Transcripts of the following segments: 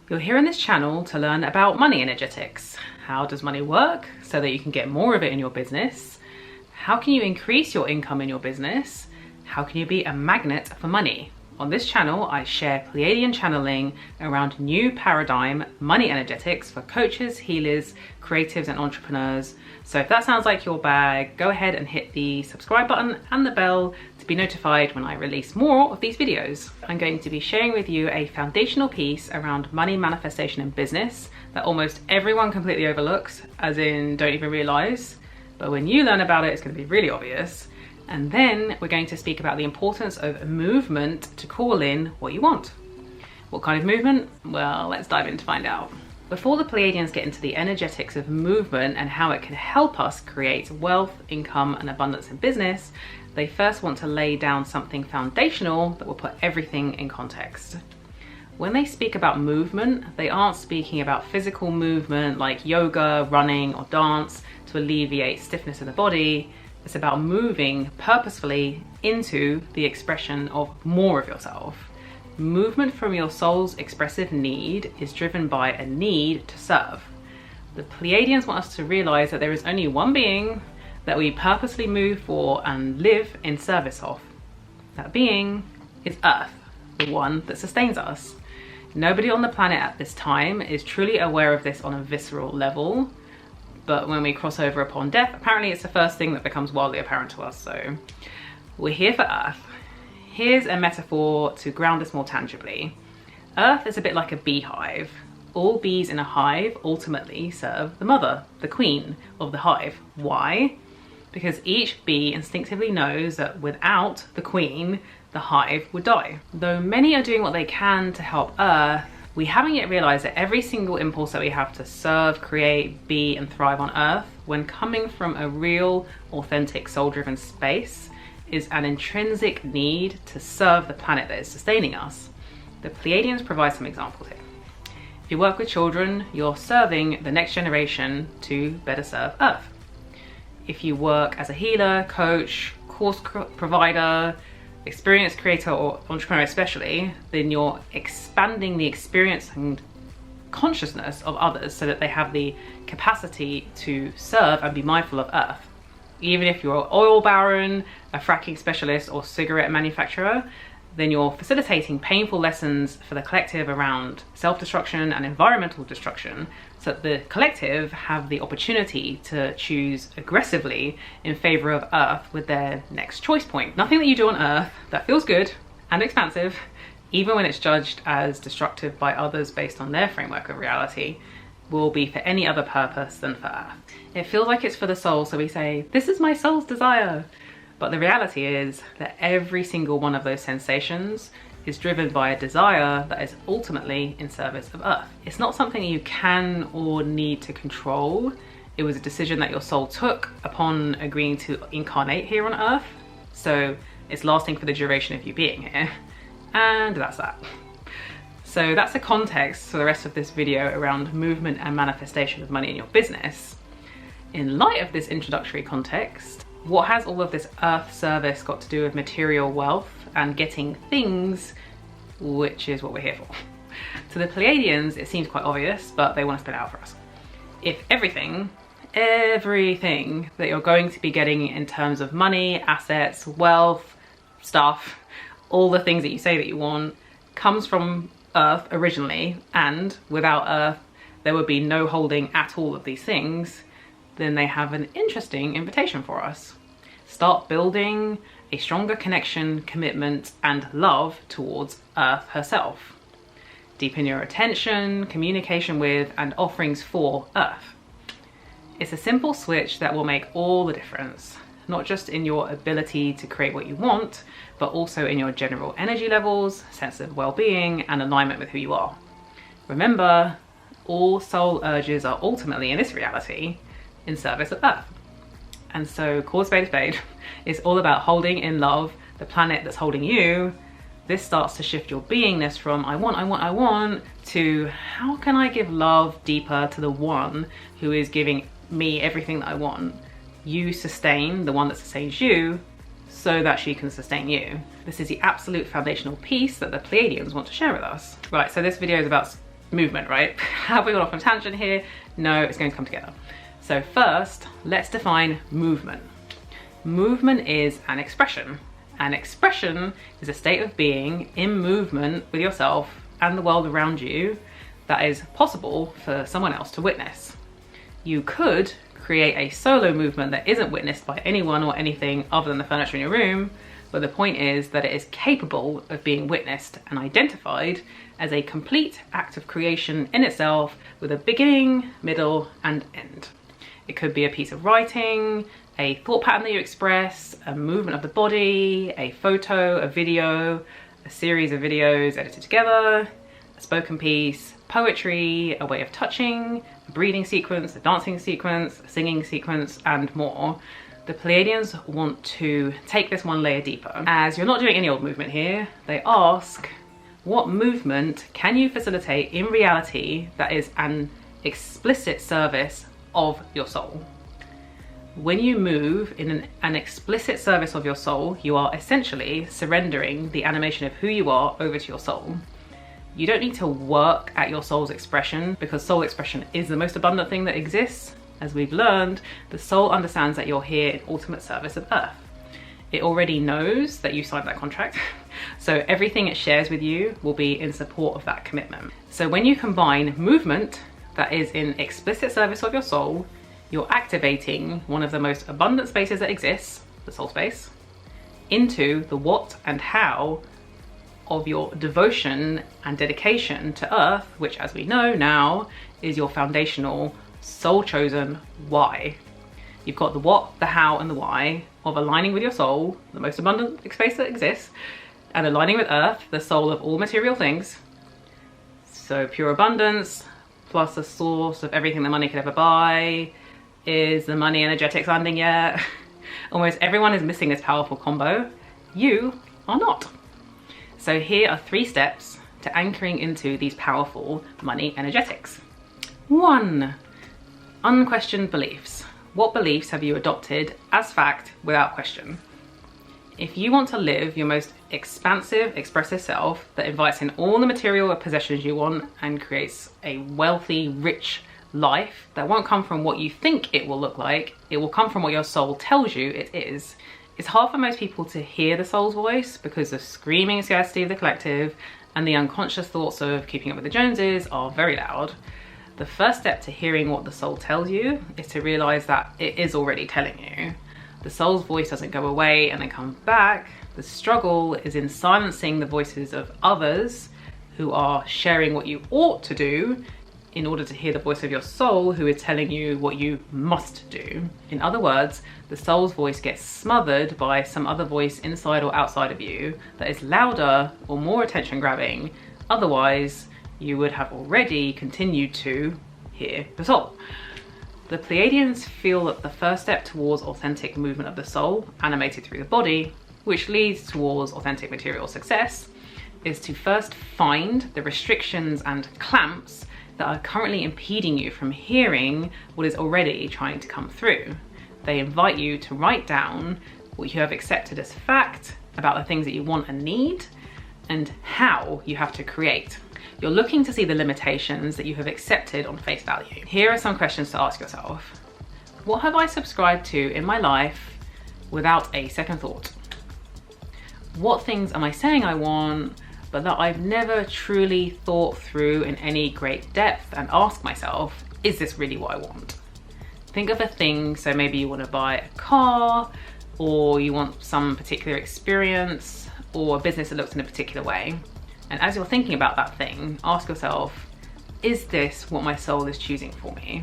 You're here on this channel to learn about money energetics. How does money work so that you can get more of it in your business? How can you increase your income in your business? How can you be a magnet for money? On this channel, I share Pleiadian channeling around new paradigm money energetics for coaches, healers, creatives, and entrepreneurs. So if that sounds like your bag, go ahead and hit the subscribe button and the bell to be notified when I release more of these videos. I'm going to be sharing with you a foundational piece around money manifestation in business that almost everyone completely overlooks, as in don't even realize. But when you learn about it, it's going to be really obvious. And then we're going to speak about the importance of movement to call in what you want. What kind of movement? Well, let's dive in to find out. Before the Pleiadians get into the energetics of movement and how it can help us create wealth, income, and abundance in business, they first want to lay down something foundational that will put everything in context. When they speak about movement, they aren't speaking about physical movement like yoga, running, or dance to alleviate stiffness in the body. It's about moving purposefully into the expression of more of yourself. Movement from your soul's expressive need is driven by a need to serve. The Pleiadians want us to realize that there is only one being that we purposely move for and live in service of. That being is Earth, the one that sustains us. Nobody on the planet at this time is truly aware of this on a visceral level. But when we cross over upon death, apparently it's the first thing that becomes wildly apparent to us. So we're here for Earth. Here's a metaphor to ground this more tangibly. Earth is a bit like a beehive. All bees in a hive ultimately serve the mother, the queen of the hive. Why? Because each bee instinctively knows that without the queen, the hive would die. Though many are doing what they can to help Earth, we haven't yet realized that every single impulse that we have to serve, create, be, and thrive on Earth, when coming from a real, authentic, soul-driven space, is an intrinsic need to serve the planet that is sustaining us. The Pleiadians provide some examples here. If you work with children, you're serving the next generation to better serve Earth. If you work as a healer, coach, course provider, experienced creator, or entrepreneur especially, then you're expanding the experience and consciousness of others so that they have the capacity to serve and be mindful of Earth. Even if you're an oil baron, a fracking specialist, or cigarette manufacturer, then you're facilitating painful lessons for the collective around self-destruction and environmental destruction so that the collective have the opportunity to choose aggressively in favor of Earth with their next choice point. Nothing that you do on Earth that feels good and expansive, even when it's judged as destructive by others based on their framework of reality, will be for any other purpose than for Earth. It feels like it's for the soul, so we say, this is my soul's desire. But the reality is that every single one of those sensations is driven by a desire that is ultimately in service of Earth. It's not something you can or need to control. It was a decision that your soul took upon agreeing to incarnate here on Earth. So it's lasting for the duration of you being here. And that's that. So that's the context for the rest of this video around movement and manifestation of money in your business. In light of this introductory context, what has all of this Earth service got to do with material wealth and getting things, which is what we're here for? To the Pleiadians, it seems quite obvious, but they want to spit it out for us. If everything that you're going to be getting in terms of money, assets, wealth, stuff, all the things that you say that you want, comes from Earth originally, and without Earth, there would be no holding at all of these things, then they have an interesting invitation for us. Start building a stronger connection, commitment, and love towards Earth herself. Deepen your attention, communication with, and offerings for Earth. It's a simple switch that will make all the difference, not just in your ability to create what you want, but also in your general energy levels, sense of well-being, and alignment with who you are. Remember, all soul urges are ultimately, in this reality, in service of Earth. And so, call a spade a spade. It's all about holding in love the planet that's holding you. This starts to shift your beingness from I want, to how can I give love deeper to the one who is giving me everything that I want. You sustain the one that sustains you so that she can sustain you. This is the absolute foundational piece that the Pleiadians want to share with us. Right, so this video is about movement, right? Have we gone off on a tangent here? No, it's going to come together. So first, let's define movement. Movement is an expression. An expression is a state of being in movement with yourself and the world around you that is possible for someone else to witness. You could create a solo movement that isn't witnessed by anyone or anything other than the furniture in your room, but the point is that it is capable of being witnessed and identified as a complete act of creation in itself with a beginning, middle, and end. It could be a piece of writing, a thought pattern that you express, a movement of the body, a photo, a video, a series of videos edited together, a spoken piece, poetry, a way of touching, a breathing sequence, a dancing sequence, a singing sequence, and more. The Pleiadians want to take this one layer deeper. As you're not doing any old movement here, they ask, what movement can you facilitate in reality that is an explicit service of your soul? When you move in an explicit service of your soul, you are essentially surrendering the animation of who you are over to your soul. You don't need to work at your soul's expression, because soul expression is the most abundant thing that exists. As we've learned, the soul understands that you're here in ultimate service of Earth. It already knows that you signed that contract, so everything it shares with you will be in support of that commitment. So when you combine movement that is in explicit service of your soul, you're activating one of the most abundant spaces that exists, the soul space, into the what and how of your devotion and dedication to Earth, which, as we know now, is your foundational soul chosen why. You've got the what, the how, and the why of aligning with your soul, the most abundant space that exists, and aligning with Earth, the soul of all material things. So pure abundance plus the source of everything that money could ever buy. Is the money energetics landing yet? Almost everyone is missing this powerful combo. You are not. So here are 3 steps to anchoring into these powerful money energetics. 1, unquestioned beliefs. What beliefs have you adopted as fact without question? If you want to live your most expansive, expressive self that invites in all the material possessions you want and creates a wealthy, rich life that won't come from what you think it will look like, it will come from what your soul tells you it is. It's hard for most people to hear the soul's voice because the screaming scarcity of the collective and the unconscious thoughts of keeping up with the Joneses are very loud. The first step to hearing what the soul tells you is to realize that it is already telling you. The soul's voice doesn't go away and then come back. The struggle is in silencing the voices of others who are sharing what you ought to do in order to hear the voice of your soul, who is telling you what you must do. In other words, the soul's voice gets smothered by some other voice inside or outside of you that is louder or more attention grabbing. Otherwise, you would have already continued to hear the soul. The Pleiadians feel that the first step towards authentic movement of the soul, animated through the body, which leads towards authentic material success, is to first find the restrictions and clamps that are currently impeding you from hearing what is already trying to come through. They invite you to write down what you have accepted as fact about the things that you want and need and how you have to create. You're looking to see the limitations that you have accepted on face value. Here are some questions to ask yourself. What have I subscribed to in my life without a second thought? What things am I saying I want, but that I've never truly thought through in any great depth and ask myself, is this really what I want? Think of a thing, so maybe you want to buy a car, or you want some particular experience, or a business that looks in a particular way. And as you're thinking about that thing, ask yourself, is this what my soul is choosing for me?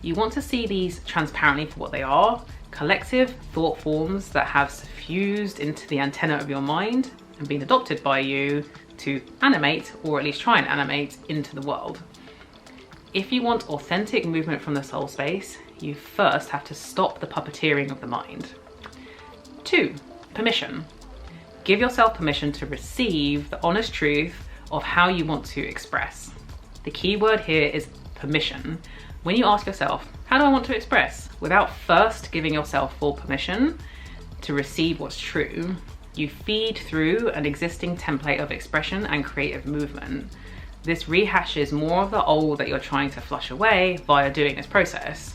You want to see these transparently for what they are, collective thought forms that have suffused into the antenna of your mind and been adopted by you to animate, or at least try and animate, into the world. If you want authentic movement from the soul space, you first have to stop the puppeteering of the mind. 2, permission. Give yourself permission to receive the honest truth of how you want to express. The key word here is permission. When you ask yourself, how do I want to express? Without first giving yourself full permission to receive what's true, you feed through an existing template of expression and creative movement. This rehashes more of the old that you're trying to flush away via doing this process.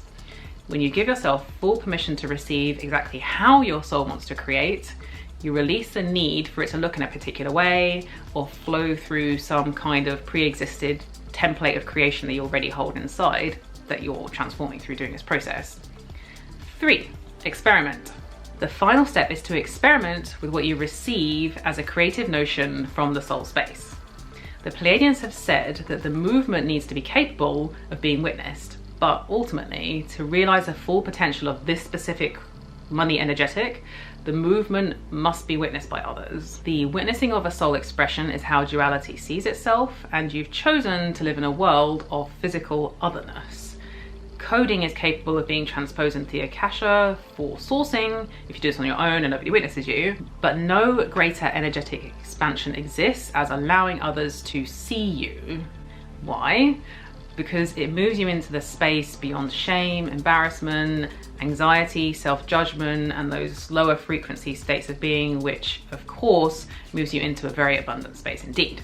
When you give yourself full permission to receive exactly how your soul wants to create, you release the need for it to look in a particular way or flow through some kind of pre-existed template of creation that you already hold inside that you're transforming through doing this process. 3, experiment. The final step is to experiment with what you receive as a creative notion from the soul space. The Pleiadians have said that the movement needs to be capable of being witnessed, but ultimately, to realize the full potential of this specific money energetic, the movement must be witnessed by others. The witnessing of a soul expression is how duality sees itself, and you've chosen to live in a world of physical otherness. Coding is capable of being transposed into the Akasha for sourcing, if you do this on your own and nobody witnesses you, but no greater energetic expansion exists as allowing others to see you. Why? Because it moves you into the space beyond shame, embarrassment, anxiety, self-judgment, and those lower frequency states of being, which of course moves you into a very abundant space indeed.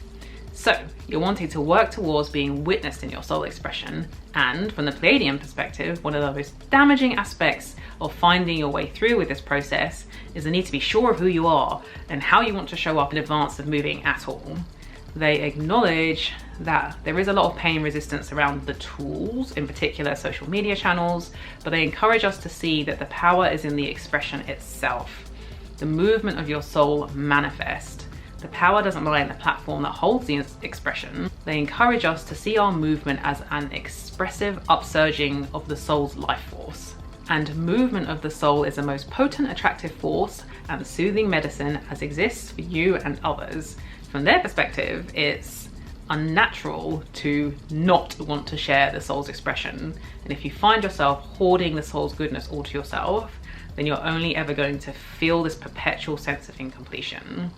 So you're wanting to work towards being witnessed in your soul expression, and from the Pleiadian perspective, one of the most damaging aspects of finding your way through with this process is the need to be sure of who you are and how you want to show up in advance of moving at all. They acknowledge that there is a lot of pain resistance around the tools, in particular social media channels, but they encourage us to see that the power is in the expression itself. The movement of your soul manifest. The power doesn't lie in the platform that holds the expression. They encourage us to see our movement as an expressive upsurging of the soul's life force. And movement of the soul is the most potent attractive force and soothing medicine as exists for you and others. From their perspective, it's unnatural to not want to share the soul's expression. And if you find yourself hoarding the soul's goodness all to yourself, then you're only ever going to feel this perpetual sense of incompletion.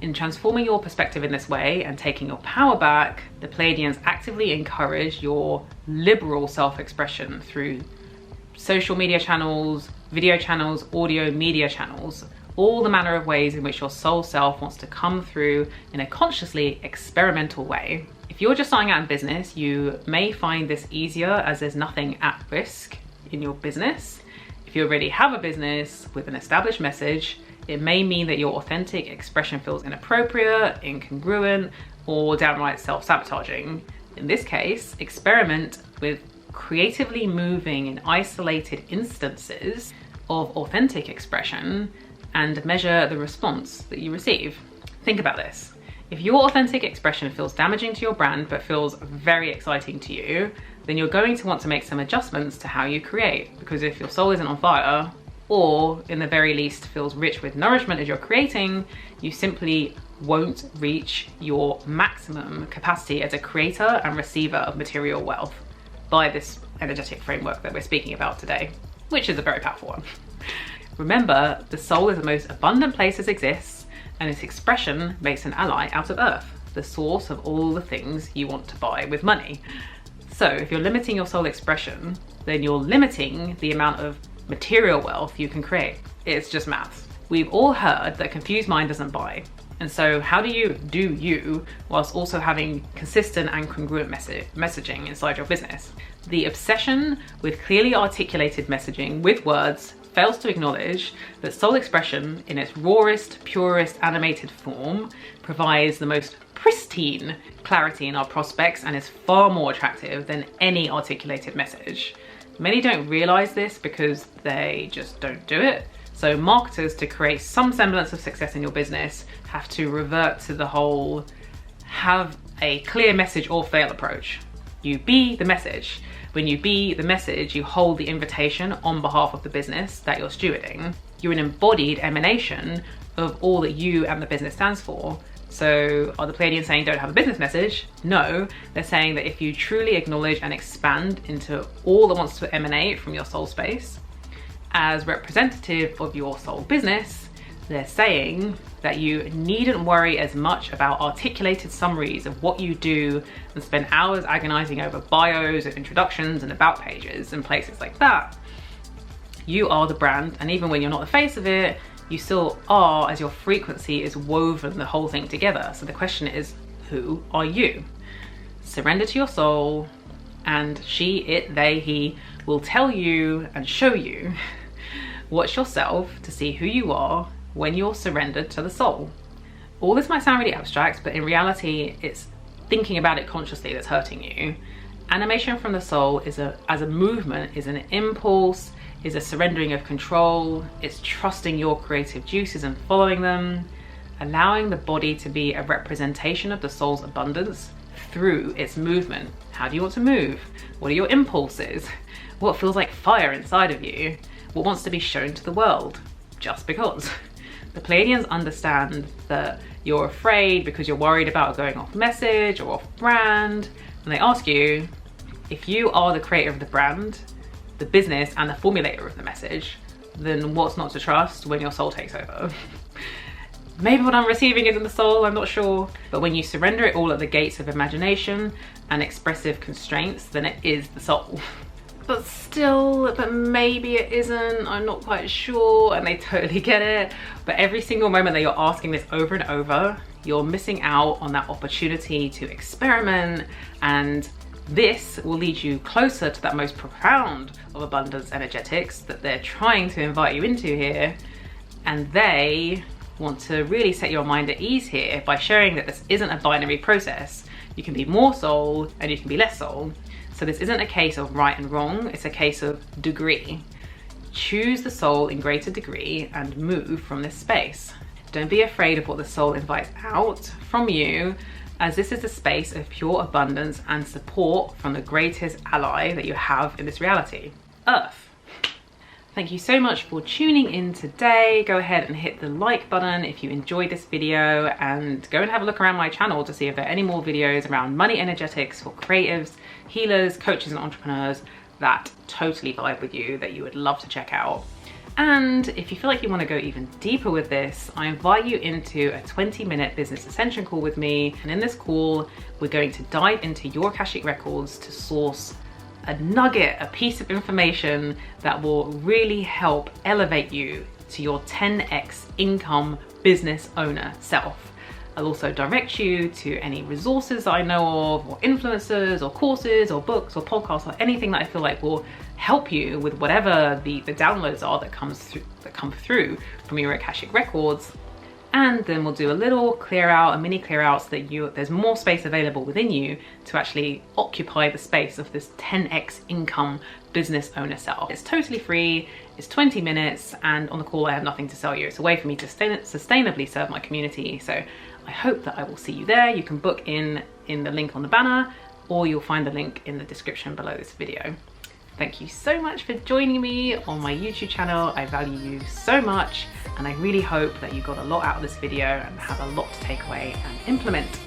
In transforming your perspective in this way and taking your power back, the Pleiadians actively encourage your liberal self-expression through social media channels, video channels, audio media channels, all the manner of ways in which your soul self wants to come through in a consciously experimental way. If you're just starting out in business, you may find this easier as there's nothing at risk in your business. If you already have a business with an established message, it may mean that your authentic expression feels inappropriate, incongruent, or downright self-sabotaging. In this case, experiment with creatively moving in isolated instances of authentic expression and measure the response that you receive. Think about this. If your authentic expression feels damaging to your brand but feels very exciting to you, then you're going to want to make some adjustments to how you create, because if your soul isn't on fire, or in the very least feels rich with nourishment as you're creating, you simply won't reach your maximum capacity as a creator and receiver of material wealth by this energetic framework that we're speaking about today, which is a very powerful one. Remember, the soul is the most abundant place that exists, and its expression makes an ally out of earth, the source of all the things you want to buy with money. So if you're limiting your soul expression, then you're limiting the amount of material wealth you can create. It's just maths. We've all heard that confused mind doesn't buy. And so how do you whilst also having consistent and congruent messaging inside your business? The obsession with clearly articulated messaging with words fails to acknowledge that soul expression in its rawest, purest animated form provides the most pristine clarity in our prospects and is far more attractive than any articulated message. Many don't realize this because they just don't do it. So marketers, to create some semblance of success in your business, have to revert to the whole have a clear message or fail approach. You be the message. When you be the message, you hold the invitation on behalf of the business that you're stewarding. You're an embodied emanation of all that you and the business stands for. So are the Pleiadians saying don't have a business message? No, they're saying that if you truly acknowledge and expand into all that wants to emanate from your soul space as representative of your soul business, they're saying that you needn't worry as much about articulated summaries of what you do and spend hours agonizing over bios of introductions and about pages and places like that. You are the brand, and even when you're not the face of it, you still are, as your frequency is woven the whole thing together. So the question is, who are you? surrender to your soul, and she, it, they, he will tell you and show you what's yourself to see who you are when you're surrendered to the soul. All this might sound really abstract, but in reality, it's thinking about it consciously that's hurting you. Animation from the soul is as a movement, is an impulse, is a surrendering of control. It's trusting your creative juices and following them, allowing the body to be a representation of the soul's abundance through its movement. How do you want to move? What are your impulses? What feels like fire inside of you? What wants to be shown to the world? Just because. The Pleiadians understand that you're afraid because you're worried about going off message or off brand, and they ask you, if you are the creator of the brand, the business, and the formulator of the message, then what's not to trust when your soul takes over? Maybe what I'm receiving isn't the soul, I'm not sure. But when you surrender it all at the gates of imagination and expressive constraints, then it is the soul. But still, but maybe it isn't, I'm not quite sure, and they totally get it. But every single moment that you're asking this over and over, you're missing out on that opportunity to experiment, and this will lead you closer to that most profound of abundance energetics that they're trying to invite you into here. And they want to really set your mind at ease here by showing that this isn't a binary process. You can be more soul and you can be less soul. So this isn't a case of right and wrong, it's a case of degree. Choose the soul in greater degree and move from this space. Don't be afraid of what the soul invites out from you, as this is a space of pure abundance and support from the greatest ally that you have in this reality, Earth. Thank you so much for tuning in today. Go ahead and hit the like button if you enjoyed this video, and go and have a look around my channel to see if there are any more videos around money energetics for creatives, healers, coaches, and entrepreneurs that totally vibe with you that you would love to check out. And if you feel like you want to go even deeper with this, I invite you into a 20-minute Business Ascension call with me. And in this call, we're going to dive into your Akashic records to source a nugget, a piece of information that will really help elevate you to your 10x income business owner self. I'll also direct you to any resources that I know of, or influencers, or courses, or books, or podcasts, or anything that I feel like will help you with whatever the downloads are that come through from your Akashic records. And then we'll do a little clear out, a mini clear out, so that there's more space available within you to actually occupy the space of this 10x income business owner self. It's totally free, it's 20 minutes, and on the call I have nothing to sell you. It's a way for me to sustainably serve my community. So I hope that I will see you there. You can book in the link on the banner, or you'll find the link in the description below this video. Thank you so much for joining me on my YouTube channel. I value you so much, and I really hope that you got a lot out of this video and have a lot to take away and implement.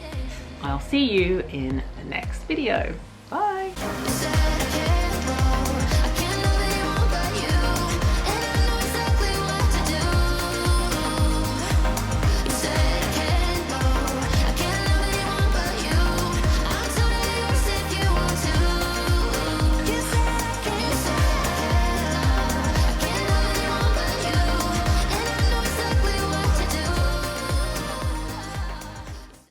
I'll see you in the next video. Bye.